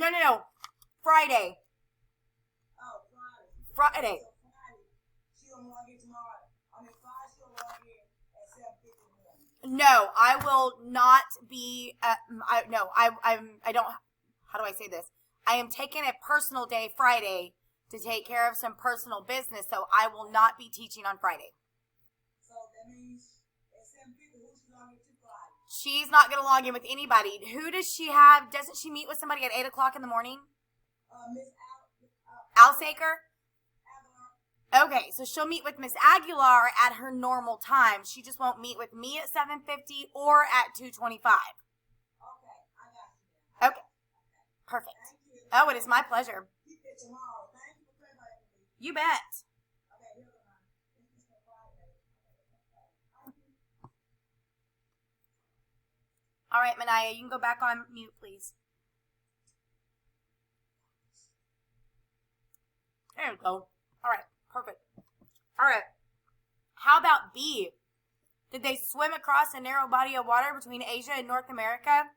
No. Friday. Oh, Friday. Friday. So Friday, she don't log in tomorrow. I mean, Friday she'll log in at 7:50 in the morning. No, I will not be. I don't. How do I say this? I am taking a personal day Friday to take care of some personal business, so I will not be teaching on Friday. So that means at 7:50, who she log into Friday? She's not going to log in with anybody. Who does she have? Doesn't she meet with somebody at 8 o'clock in the morning? Miss Alsaker? Aguilar. Okay, so she'll meet with Miss Aguilar at her normal time. She just won't meet with me at 7:50 or at 2:25. Okay, I got you. Okay, perfect. Thank you. Oh, it is my pleasure. Keep it tomorrow. Thank you for clarifying for me. You bet. Okay, here we go. This is for Friday. Thank you. All right, Manaya, you can go back on mute, please. There we go. All right, perfect. All right. How about B? Did they swim across a narrow body of water between Asia and North America?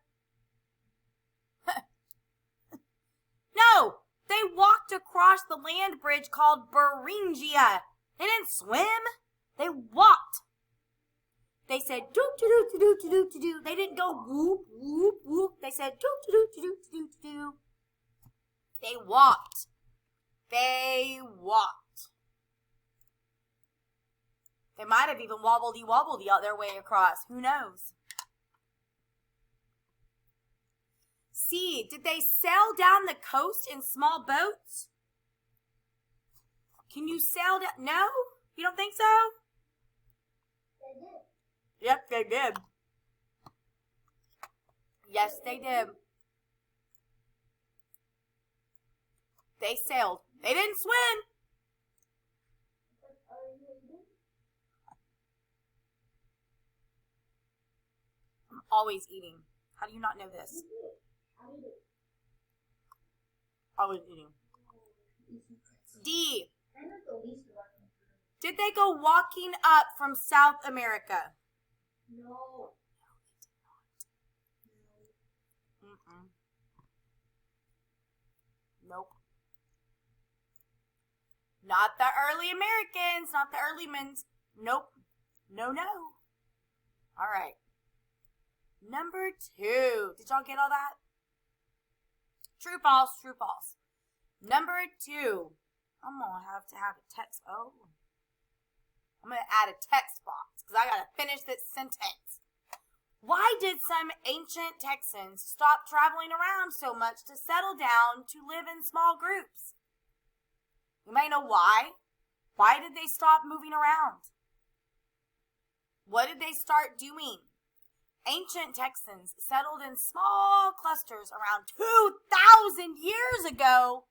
No, they walked across the land bridge called Beringia. They didn't swim. They walked. They said do do do do do do do do. They didn't go whoop whoop whoop. They said do do do do do do do. They walked. They walked. They might have even wobbled their way across. Who knows? C. Did they sail down the coast in small boats? Can you sail down? No? You don't think so? They did. Yep, they did. Yes, they did. They sailed. They didn't swim. I'm always eating. How do you not know this? Always eating. D. Did they go walking up from South America? No. Mm-mm. Nope. Not the early Americans, not the early men's. Nope. No. All right. Number 2. Did y'all get all that? True, false, true, false. Number 2. I'm going to have a text. Oh. I'm going to add a text box because I got to finish this sentence. Why did some ancient Texans stop traveling around so much to settle down to live in small groups? You may know why. Why did they stop moving around? What did they start doing? Ancient Texans settled in small clusters around 2,000 years ago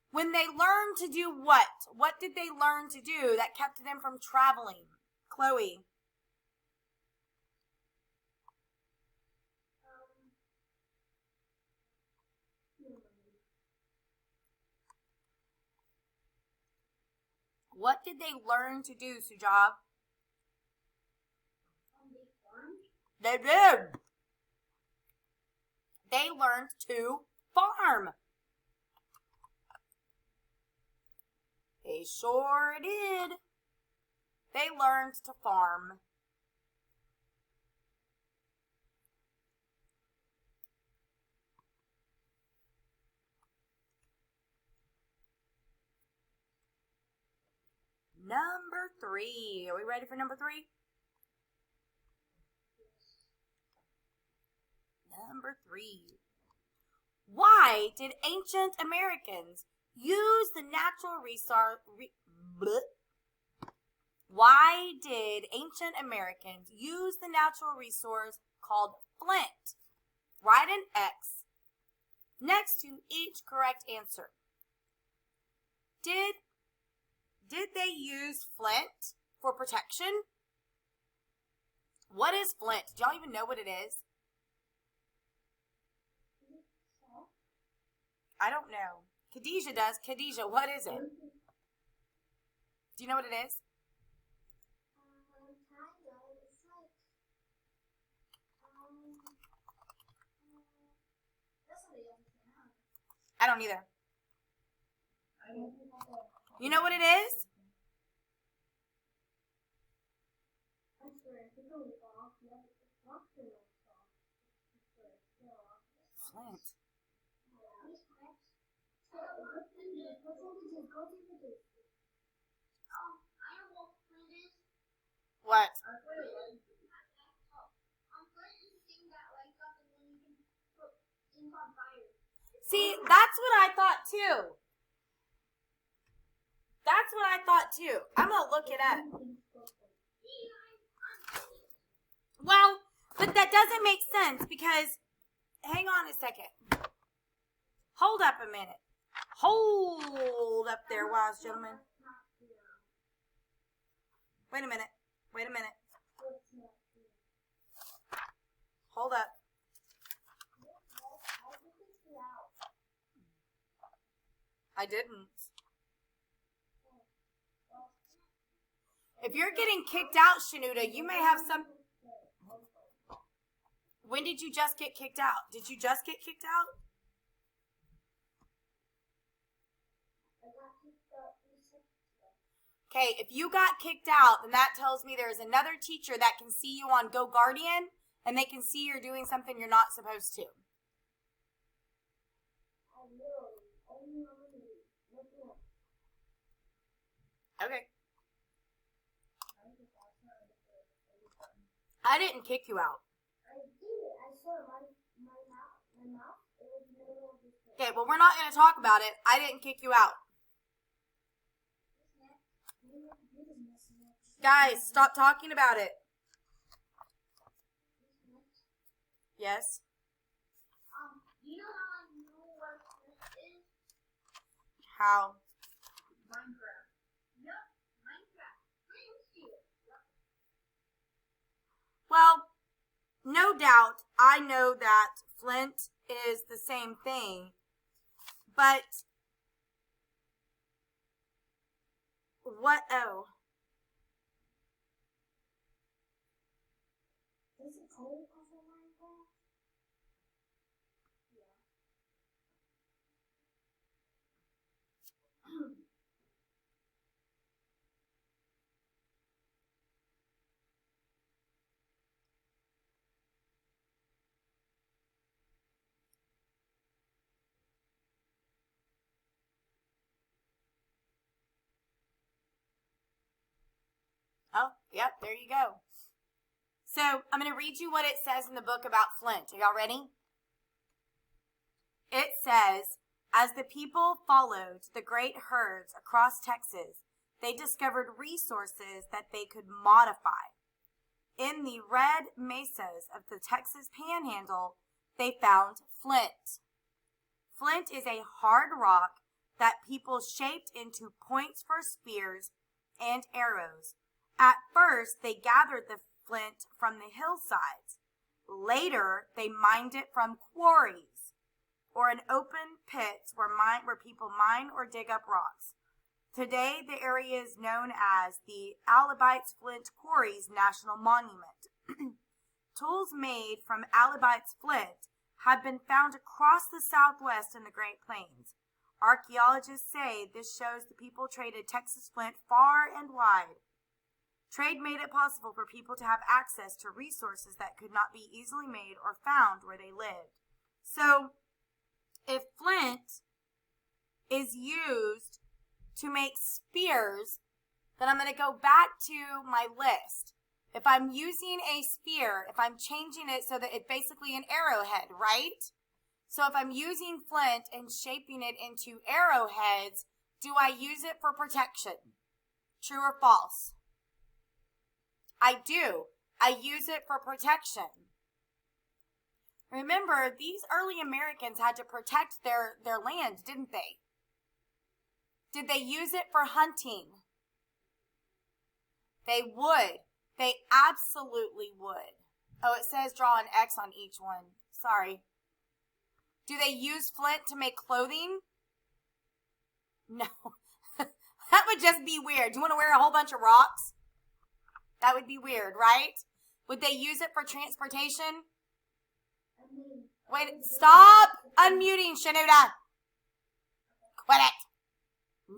when they learned to do what? What did they learn to do that kept them from traveling? Chloe. What did they learn to do, Sujab? They did. They learned to farm. They sure did. They learned to farm. Number 3. Are we ready for number 3? Number 3. Why did ancient Americans use the natural resource? Why did ancient Americans use the natural resource called flint? Write an X next to each correct answer. Did they use flint for protection? What is flint? Do y'all even know what it is? I don't know. Khadijah does. Khadijah, what is it? Do you know what it is? I don't either. You know what it is? Flint. What? See, that's what I thought too. That's what I thought too. I'm going to look it up. Well, but that doesn't make sense because, hang on a second. Hold up a minute. Hold up there, wise gentlemen. Wait a minute. Wait a minute. Hold up. I didn't. If you're getting kicked out, Shanuda, you may have some... When did you just get kicked out? Did you just get kicked out? Okay, if you got kicked out, then that tells me there's another teacher that can see you on Go Guardian, and they can see you're doing something you're not supposed to. Okay. I didn't kick you out. Okay, well, we're not going to talk about it. I didn't kick you out. Guys, stop talking about it. Yes? You know how I know what this is? How? Minecraft. Yep, Minecraft. Yep. Well, no doubt, I know that Flint is the same thing, but what, oh. Does it totally cover Minecraft? Yeah. Oh, yep, there you go. So, I'm going to read you what it says in the book about Flint. Are y'all ready? It says, as the people followed the great herds across Texas, they discovered resources that they could modify. In the red mesas of the Texas Panhandle, they found flint. Flint is a hard rock that people shaped into points for spears and arrows. At first, they gathered the flint from the hillsides. Later, they mined it from quarries or in open pits where people mine or dig up rocks. Today, the area is known as the Alabites Flint Quarries National Monument. Tools made from Alabites flint have been found across the Southwest and the Great Plains. Archaeologists say this shows the people traded Texas flint far and wide. Trade made it possible for people to have access to resources that could not be easily made or found where they lived. So, if flint is used to make spears, then I'm going to go back to my list. If I'm using a spear, if I'm changing it so that it's basically an arrowhead, right? So if I'm using flint and shaping it into arrowheads, do I use it for protection? True or false? I do. I use it for protection. Remember, these early Americans had to protect their land, didn't they? Did they use it for hunting? They would. They absolutely would. Oh, it says draw an X on each one. Sorry. Do they use flint to make clothing? No. That would just be weird. Do you want to wear a whole bunch of rocks? That would be weird, right? Would they use it for transportation? Wait, stop unmuting, Shanuda. Quit it.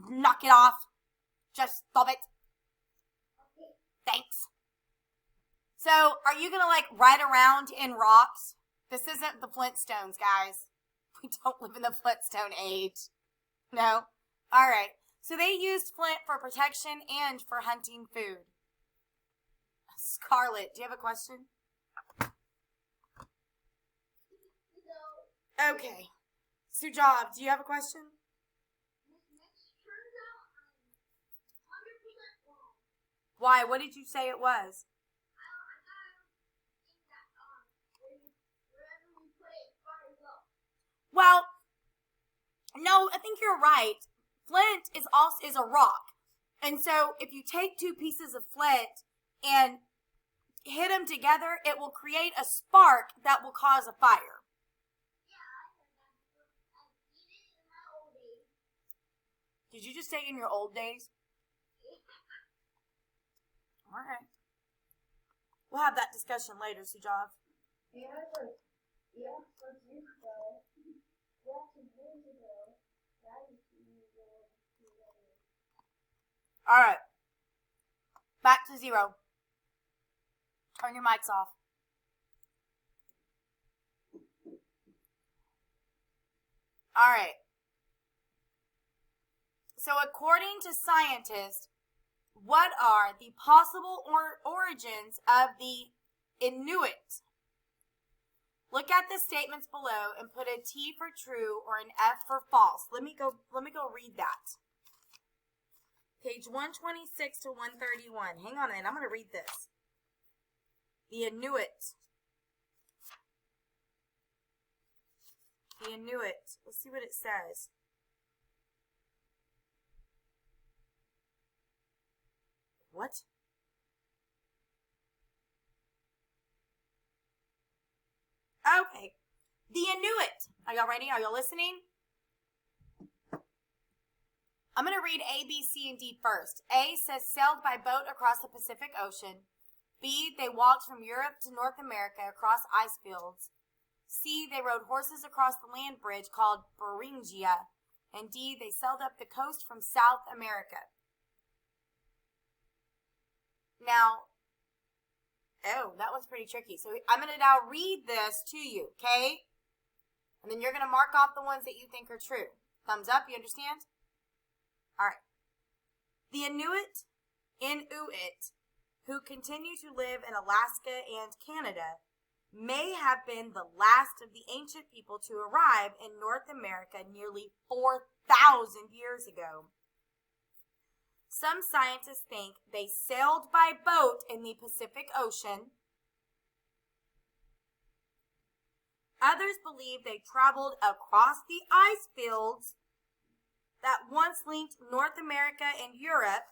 Knock it off. Just stop it. Okay. Thanks. So, are you going to like ride around in rocks? This isn't the Flintstones, guys. We don't live in the Flintstone age. No? All right. So they used flint for protection and for hunting food. Scarlett, do you have a question? No. Okay. Sujab, do you have a question? Next turns out I'm 100% wrong. Why? What did you say it was? I gotta think that wherever we put it, fires up. Well, no, I think you're right. Flint is a rock. And so if you take two pieces of flint and hit them together, it will create a spark that will cause a fire. Yeah, I heard that before. I did it in my old days. Did you just say in your old days? All right. We'll have that discussion later, Sujab. Yeah, for years ago. Yeah, some years ago. That is All right. Back to 0. Turn your mics off. All right. So according to scientists, what are the possible origins of the Inuit? Look at the statements below and put a T for true or an F for false. Let me go read that. Page 126 to 131. Hang on a minute. I'm going to read this. The Inuit. The Inuit. Let's see what it says. What? Okay. The Inuit. Are y'all ready? Are y'all listening? I'm going to read A, B, C, and D first. A says sailed by boat across the Pacific Ocean. B, they walked from Europe to North America across ice fields. C, they rode horses across the land bridge called Beringia. And D, they sailed up the coast from South America. Now, oh, that one's pretty tricky. So I'm going to now read this to you, okay? And then you're going to mark off the ones that you think are true. Thumbs up, you understand? All right. The Inuit, who continue to live in Alaska and Canada, may have been the last of the ancient people to arrive in North America nearly 4,000 years ago. Some scientists think they sailed by boat in the Pacific Ocean. Others believe they traveled across the ice fields that once linked North America and Europe.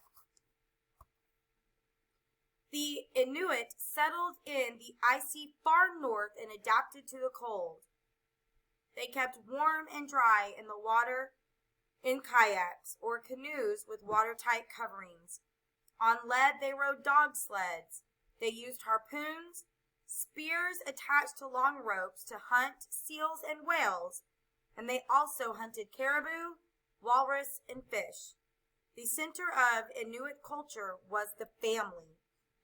The Inuit settled in the icy far north and adapted to the cold. They kept warm and dry in the water in kayaks or canoes with watertight coverings. On lead, they rode dog sleds. They used harpoons, spears attached to long ropes to hunt seals and whales, and they also hunted caribou, walrus, and fish. The center of Inuit culture was the family.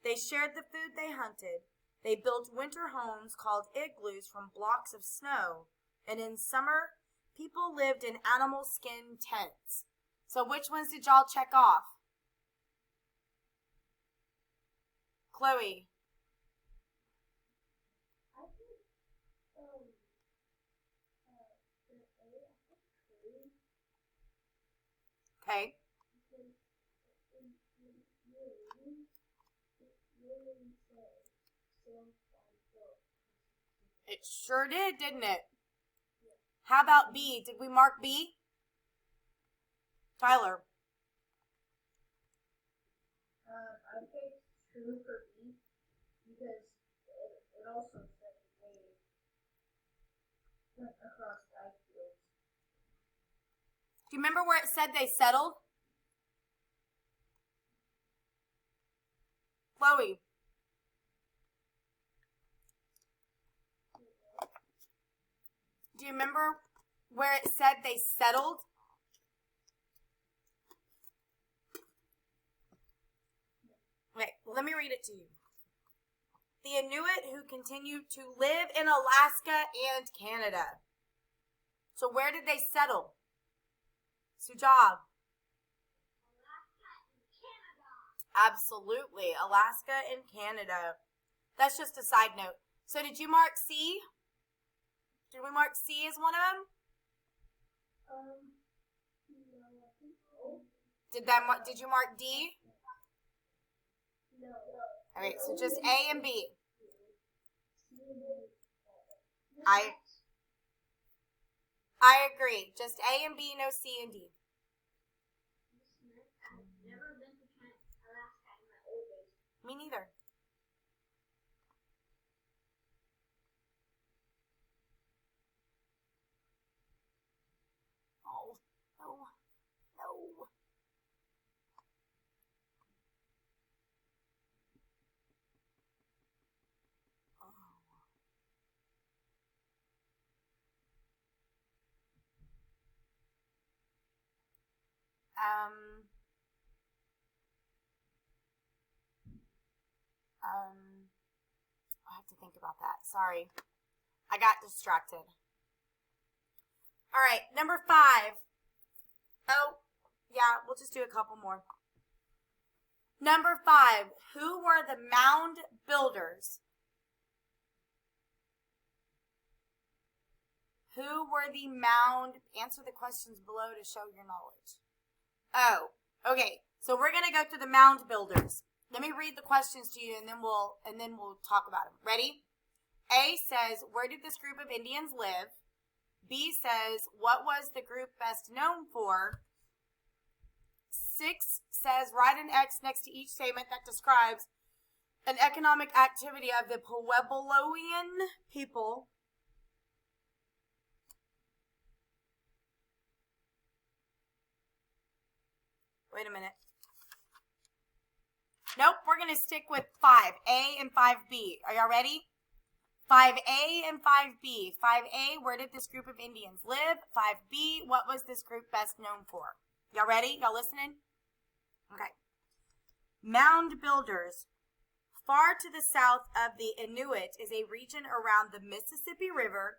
They shared the food they hunted. They built winter homes called igloos from blocks of snow, and in summer, people lived in animal skin tents. So which ones did y'all check off? Chloe. I think, the A, I think true. Okay. Because it really says sailed by boat. It sure did, didn't it? How about B? Did we mark B? Tyler. I picked true for B because it also said they went across the ice fields. Do you remember where it said they settled? Chloe. Do you remember where it said they settled? Okay, let me read it to you. The Inuit who continued to live in Alaska and Canada. So where did they settle? Sujab. Alaska and Canada. Absolutely. Alaska and Canada. That's just a side note. So did you mark C? Did we mark C as one of them? No, I think so. Did you mark D? No. Alright, so just A and B. I agree. Just A and B, no C and D. I've never been to Alaska in my old days. Me neither. Oh, no, no. I have to think about that. Sorry. I got distracted. All right, number 5. Oh, yeah, we'll just do a couple more. Number 5. Who were the mound builders? Who were the mound? Answer the questions below to show your knowledge. Oh, okay. So we're gonna go through the mound builders. Let me read the questions to you, and then we'll talk about them. Ready? A says, where did this group of Indians live? B says, what was the group best known for? 6 says, write an X next to each statement that describes an economic activity of the Puebloan people. Wait a minute. Nope, we're going to stick with 5A and 5B. Are y'all ready? 5A and 5B. 5A, where did this group of Indians live? 5B, what was this group best known for? Y'all ready? Y'all listening? Okay. Mound builders. Far to the south of the Inuit is a region around the Mississippi River.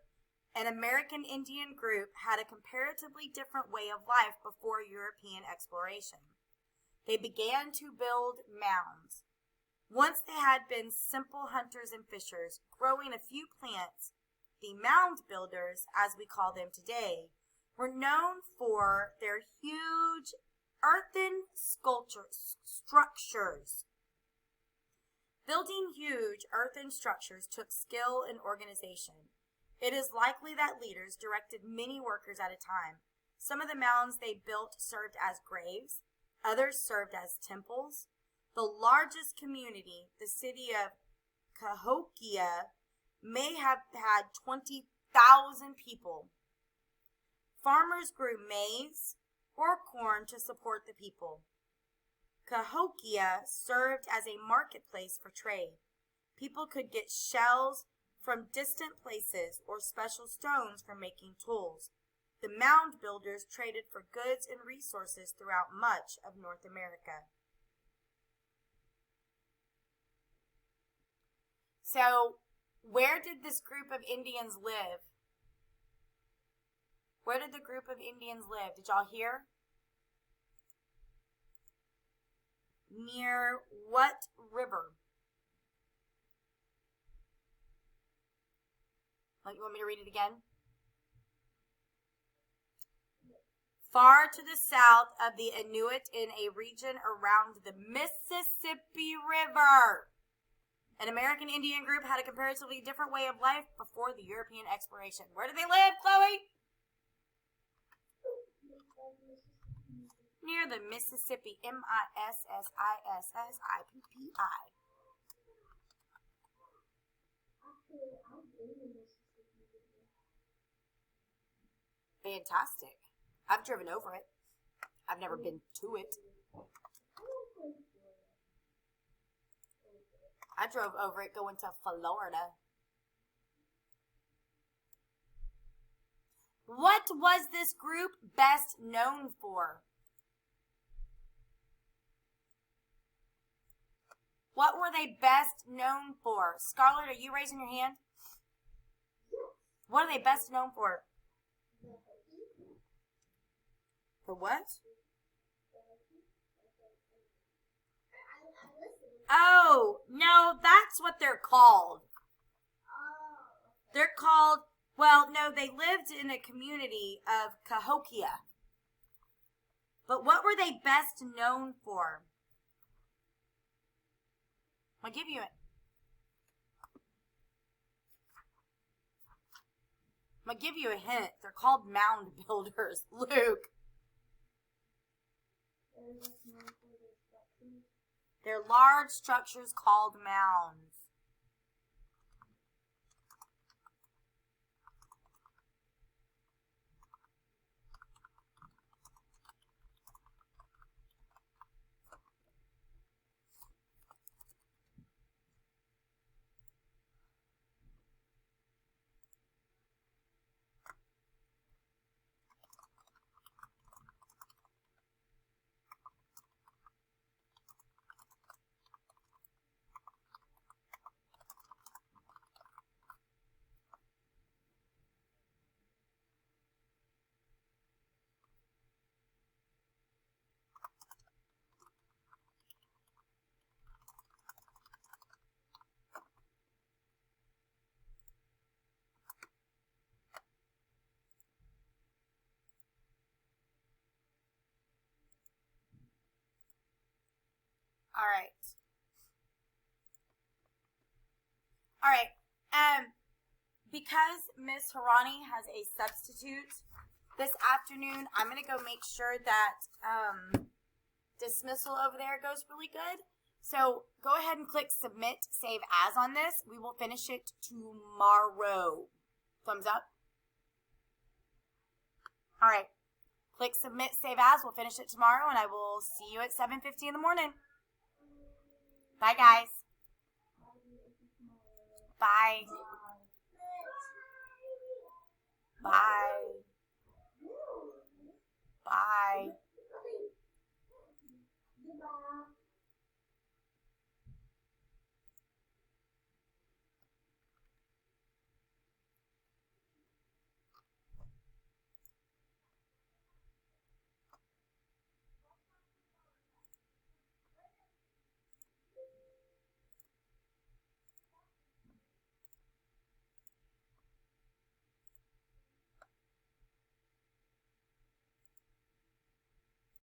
An American Indian group had a comparatively different way of life before European exploration. They began to build mounds. Once they had been simple hunters and fishers, growing a few plants, the mound builders, as we call them today, were known for their huge earthen structures. Building huge earthen structures took skill and organization. It is likely that leaders directed many workers at a time. Some of the mounds they built served as graves. Others served as temples. The largest community, the city of Cahokia, may have had 20,000 people. Farmers grew maize or corn to support the people. Cahokia served as a marketplace for trade. People could get shells from distant places or special stones for making tools. The mound builders traded for goods and resources throughout much of North America. So, where did this group of Indians live? Where did the group of Indians live? Did y'all hear? Near what river? You want me to read it again? Far to the south of the Inuit in a region around the Mississippi River. An American Indian group had a comparatively different way of life before the European exploration. Where do they live, Chloe? Near the Mississippi, Mississippi. Fantastic. I've driven over it. I've never been to it. I drove over it going to Florida. What was this group best known for? What were they best known for? Scarlett, are you raising your hand? What are they best known for? For what? Oh, no, that's what they're called. They're called, well, no, they lived in a community of Cahokia. But what were they best known for? I'll give you it. I'm going to give you a hint. They're called mound builders. Luke. They're large structures called mounds. All right. All right. Because Miss Harani has a substitute this afternoon, I'm going to go make sure that dismissal over there goes really good. So go ahead and click submit, save as on this. We will finish it tomorrow. Thumbs up. All right. Click submit, save as. We'll finish it tomorrow, and I will see you at 7:50 in the morning. Bye, guys. Bye. Bye.